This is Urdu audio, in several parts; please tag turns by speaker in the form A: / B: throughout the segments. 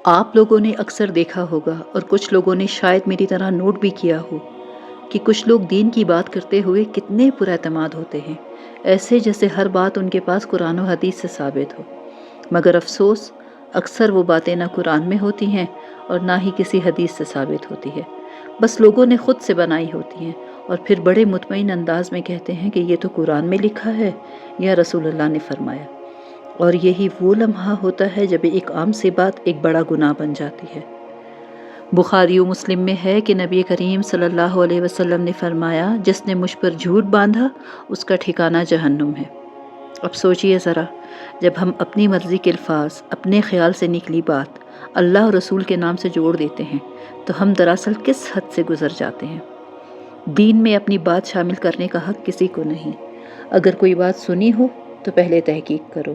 A: آپ لوگوں نے اکثر دیکھا ہوگا اور کچھ لوگوں نے شاید میری طرح نوٹ بھی کیا ہو کہ کچھ لوگ دین کی بات کرتے ہوئے کتنے پر اعتماد ہوتے ہیں، ایسے جیسے ہر بات ان کے پاس قرآن و حدیث سے ثابت ہو، مگر افسوس اکثر وہ باتیں نہ قرآن میں ہوتی ہیں اور نہ ہی کسی حدیث سے ثابت ہوتی ہے، بس لوگوں نے خود سے بنائی ہوتی ہیں اور پھر بڑے مطمئن انداز میں کہتے ہیں کہ یہ تو قرآن میں لکھا ہے یا رسول اللہ نے فرمایا، اور یہی وہ لمحہ ہوتا ہے جب ایک عام سی بات ایک بڑا گناہ بن جاتی ہے۔ بخاری و مسلم میں ہے کہ نبی کریم صلی اللہ علیہ وسلم نے فرمایا، جس نے مجھ پر جھوٹ باندھا اس کا ٹھکانہ جہنم ہے۔ اب سوچئے ذرا، جب ہم اپنی مرضی کے الفاظ، اپنے خیال سے نکلی بات اللہ اور رسول کے نام سے جوڑ دیتے ہیں تو ہم دراصل کس حد سے گزر جاتے ہیں۔ دین میں اپنی بات شامل کرنے کا حق کسی کو نہیں۔ اگر کوئی بات سنی ہو تو پہلے تحقیق کرو،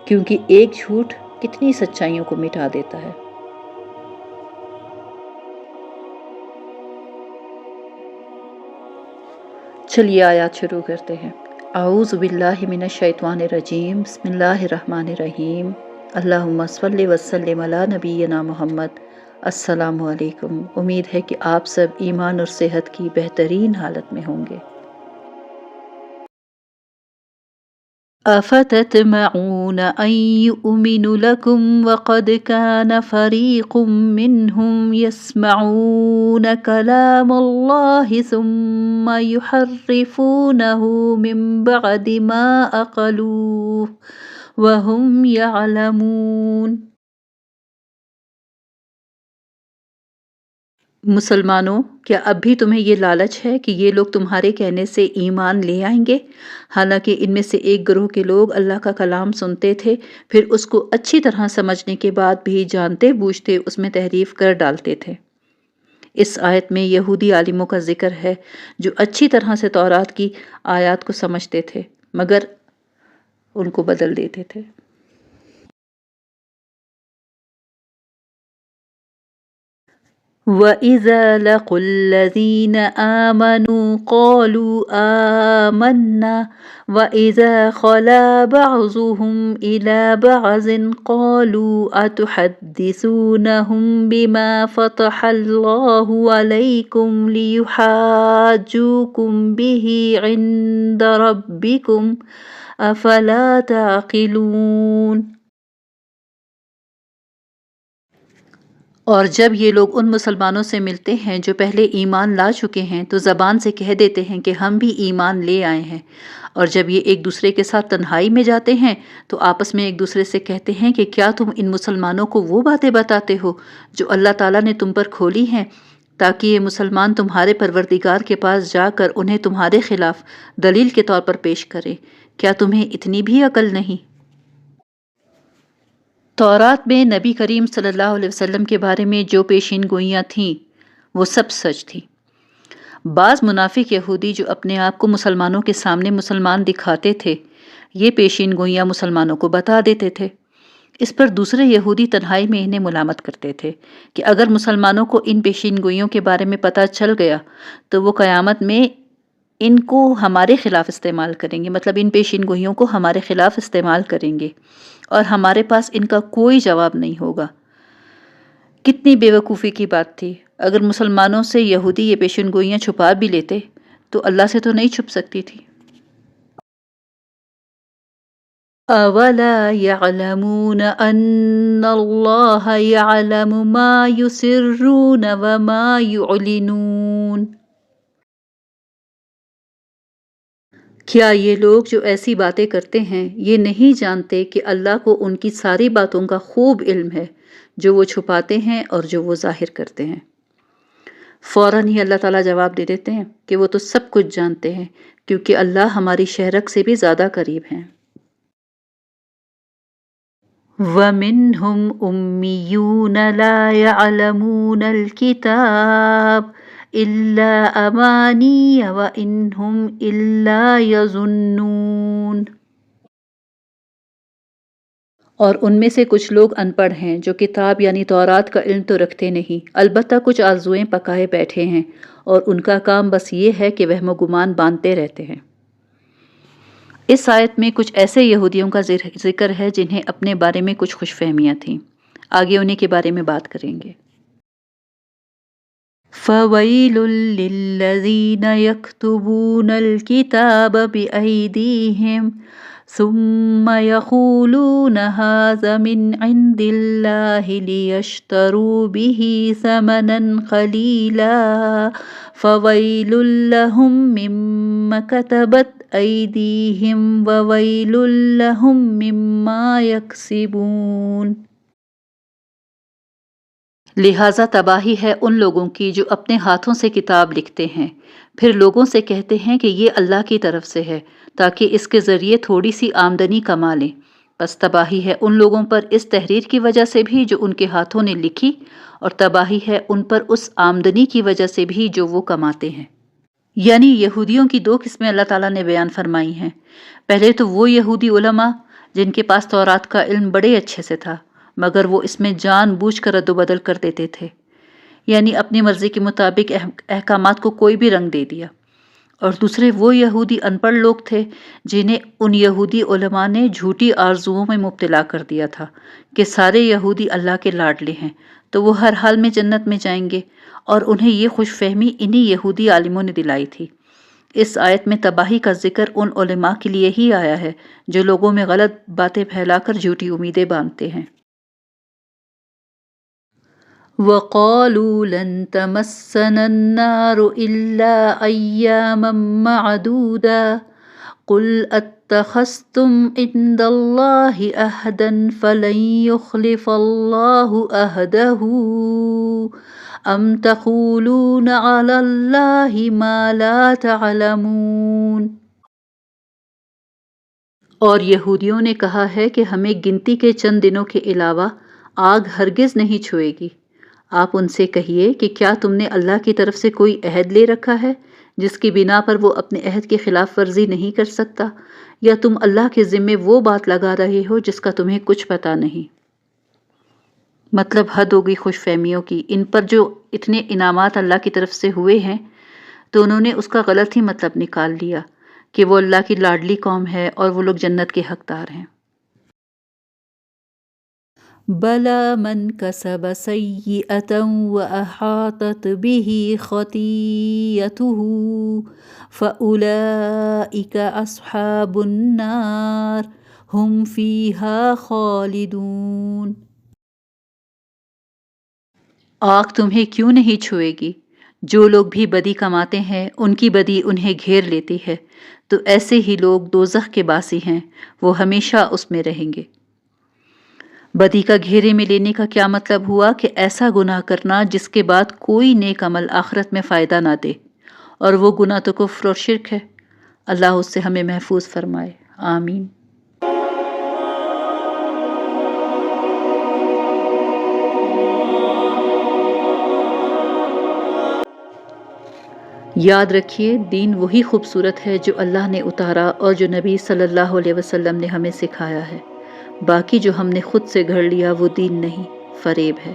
A: کیونکہ ایک جھوٹ کتنی سچائیوں کو مٹا دیتا ہے۔ چلیے آیات شروع کرتے ہیں۔ اعوذ باللہ من الشیطان الرجیم، بسم اللہ الرحمن الرحیم، اللہم صلی وسلم علی نبینا محمد۔ السلام علیکم، امید ہے کہ آپ سب ایمان اور صحت کی بہترین حالت میں ہوں گے۔ افتطمعون ان یؤمنوا لکم وقد کان فریق منہم یسمعون کلام اللہ ثم یحرفونہ من بعد ما عقلوہ وہم یعلمون۔ مسلمانوں، کیا اب بھی تمہیں یہ لالچ ہے کہ یہ لوگ تمہارے کہنے سے ایمان لے آئیں گے، حالانکہ ان میں سے ایک گروہ کے لوگ اللہ کا کلام سنتے تھے، پھر اس کو اچھی طرح سمجھنے کے بعد بھی جانتے بوجھتے اس میں تحریف کر ڈالتے تھے۔ اس آیت میں یہودی عالموں کا ذکر ہے جو اچھی طرح سے تورات کی آیات کو سمجھتے تھے مگر ان کو بدل دیتے تھے۔ وَإِذَا لَقُوا الَّذِينَ آمَنُوا قَالُوا آمَنَّا وَإِذَا خَلَا بَعْضُهُمْ إِلَى بَعْضٍ قَالُوا أَتُحَدِّثُونَهُمْ بِمَا فَتَحَ اللَّهُ عَلَيْكُمْ لِيُحَاجُّوكُمْ بِهِ عِندَ رَبِّكُمْ أَفَلَا تَعْقِلُونَ۔ اور جب یہ لوگ ان مسلمانوں سے ملتے ہیں جو پہلے ایمان لا چکے ہیں تو زبان سے کہہ دیتے ہیں کہ ہم بھی ایمان لے آئے ہیں، اور جب یہ ایک دوسرے کے ساتھ تنہائی میں جاتے ہیں تو آپس میں ایک دوسرے سے کہتے ہیں کہ کیا تم ان مسلمانوں کو وہ باتیں بتاتے ہو جو اللہ تعالیٰ نے تم پر کھولی ہیں تاکہ یہ مسلمان تمہارے پروردگار کے پاس جا کر انہیں تمہارے خلاف دلیل کے طور پر پیش کرے، کیا تمہیں اتنی بھی عقل نہیں؟ تورات میں نبی کریم صلی اللہ علیہ وسلم کے بارے میں جو پیشین گوئیاں تھیں وہ سب سچ تھیں۔ بعض منافق یہودی جو اپنے آپ کو مسلمانوں کے سامنے مسلمان دکھاتے تھے، یہ پیشین گوئیاں مسلمانوں کو بتا دیتے تھے۔ اس پر دوسرے یہودی تنہائی میں انہیں ملامت کرتے تھے کہ اگر مسلمانوں کو ان پیشین گوئیوں کے بارے میں پتہ چل گیا تو وہ قیامت میں ان کو ہمارے خلاف استعمال کریں گے، مطلب ان پیشین گوئیوں کو ہمارے خلاف استعمال کریں گے اور ہمارے پاس ان کا کوئی جواب نہیں ہوگا۔ کتنی بے وقوفی کی بات تھی، اگر مسلمانوں سے یہودی یہ پیشین گوئیاں چھپا بھی لیتے تو اللہ سے تو نہیں چھپ سکتی تھی۔ أَوَلَا يَعْلَمُونَ أَنَّ اللَّهَ يَعْلَمُ مَا يُسِرُّونَ وَمَا يُعْلِنُونَ۔ کیا یہ لوگ جو ایسی باتیں کرتے ہیں یہ نہیں جانتے کہ اللہ کو ان کی ساری باتوں کا خوب علم ہے، جو وہ چھپاتے ہیں اور جو وہ ظاہر کرتے ہیں؟ فوراً ہی اللہ تعالیٰ جواب دے دیتے ہیں کہ وہ تو سب کچھ جانتے ہیں، کیونکہ اللہ ہماری شہرک سے بھی زیادہ قریب ہیں۔ وَمِنْهُمْ أُمِّيُّونَ لَا يَعْلَمُونَ الْكِتَابَ إِلَّا أَمَانِيَّ وَإِنْ هُمْ إِلَّا يَظُنُّونَ۔ اور ان میں سے کچھ لوگ ان پڑھ ہیں جو کتاب یعنی تورات کا علم تو رکھتے نہیں، البتہ کچھ آرزوئیں پکائے بیٹھے ہیں، اور ان کا کام بس یہ ہے کہ وہم و گمان باندھتے رہتے ہیں۔ اس آیت میں کچھ ایسے یہودیوں کا ذکر ہے جنہیں اپنے بارے میں کچھ خوش فہمیاں تھیں۔ آگے انہیں کے بارے میں بات کریں گے۔ فَوَيْلٌ لِّلَّذِينَ يَكْتُبُونَ الْكِتَابَ بِأَيْدِيهِمْ ثُمَّ يَقُولُونَ هَٰذَا مِنْ عِندِ اللَّهِ لِيَشْتَرُوا بِهِ ثَمَنًا قَلِيلًا فَوَيْلٌ لَّهُم مِّمَّا كَتَبَتْ أَيْدِيهِمْ وَوَيْلٌ لَّهُم مِّمَّا يَكْسِبُونَ۔ لہٰذا تباہی ہے ان لوگوں کی جو اپنے ہاتھوں سے کتاب لکھتے ہیں پھر لوگوں سے کہتے ہیں کہ یہ اللہ کی طرف سے ہے تاکہ اس کے ذریعے تھوڑی سی آمدنی کما لیں۔ بس تباہی ہے ان لوگوں پر اس تحریر کی وجہ سے بھی جو ان کے ہاتھوں نے لکھی، اور تباہی ہے ان پر اس آمدنی کی وجہ سے بھی جو وہ کماتے ہیں۔ یعنی یہودیوں کی دو قسمیں اللہ تعالیٰ نے بیان فرمائی ہیں۔ پہلے تو وہ یہودی علماء جن کے پاس تورات کا علم بڑے اچھے سے تھا، مگر وہ اس میں جان بوجھ کر رد و بدل کر دیتے تھے، یعنی اپنی مرضی کے مطابق احکامات کو کوئی بھی رنگ دے دیا۔ اور دوسرے وہ یہودی ان پڑھ لوگ تھے جنہیں ان یہودی علماء نے جھوٹی آرزوؤں میں مبتلا کر دیا تھا کہ سارے یہودی اللہ کے لاڈلے ہیں تو وہ ہر حال میں جنت میں جائیں گے، اور انہیں یہ خوش فہمی انہی یہودی عالموں نے دلائی تھی۔ اس آیت میں تباہی کا ذکر ان علماء کے لیے ہی آیا ہے جو لوگوں میں غلط باتیں پھیلا کر جھوٹی امیدیں باندھتے ہیں۔ وَقَالُوا لَن تَمَسَّنَا النَّارُ إِلَّا أَيَّامًا مَّعْدُودَةً قُلْ أَتَّخَذْتُمْ عِندَ اللَّهِ عَهْدًا فَلَن يُخْلِفَ اللَّهُ عَهْدَهُ أَمْ تَقُولُونَ عَلَى اللَّهِ مَا لَا تَعْلَمُونَ۔ اور یہودیوں نے کہا ہے کہ ہمیں گنتی کے چند دنوں کے علاوہ آگ ہرگز نہیں چھوئے گی۔ آپ ان سے کہیے کہ کیا تم نے اللہ کی طرف سے کوئی عہد لے رکھا ہے جس کی بنا پر وہ اپنے عہد کی خلاف ورزی نہیں کر سکتا، یا تم اللہ کے ذمے وہ بات لگا رہے ہو جس کا تمہیں کچھ پتہ نہیں۔ مطلب حد ہوگی خوش فہمیوں کی، ان پر جو اتنے انعامات اللہ کی طرف سے ہوئے ہیں تو انہوں نے اس کا غلط ہی مطلب نکال لیا کہ وہ اللہ کی لاڈلی قوم ہے اور وہ لوگ جنت کے حقدار ہیں۔ بَلَىٰ مَن كَسَبَ سَيِّئَةً وَأَحَاطَتْ بِهِ خَطِيئَتُهُ فَأُولَٰئِكَ أَصْحَابُ النَّارِ هُمْ فِيهَا خَالِدُونَ۔ آگ تمہیں کیوں نہیں چھوئے گی؟ جو لوگ بھی بدی کماتے ہیں ان کی بدی انہیں گھیر لیتی ہے، تو ایسے ہی لوگ دوزخ کے باسی ہیں، وہ ہمیشہ اس میں رہیں گے۔ بدی کا گھیرے میں لینے کا کیا مطلب ہوا کہ ایسا گناہ کرنا جس کے بعد کوئی نیک عمل آخرت میں فائدہ نہ دے، اور وہ گناہ تو کفر اور شرک ہے۔ اللہ اس سے ہمیں محفوظ فرمائے، آمین۔ یاد رکھیے، دین وہی خوبصورت ہے جو اللہ نے اتارا اور جو نبی صلی اللہ علیہ وسلم نے ہمیں سکھایا ہے۔ باقی جو ہم نے خود سے گھڑ لیا وہ دین نہیں، فریب ہے۔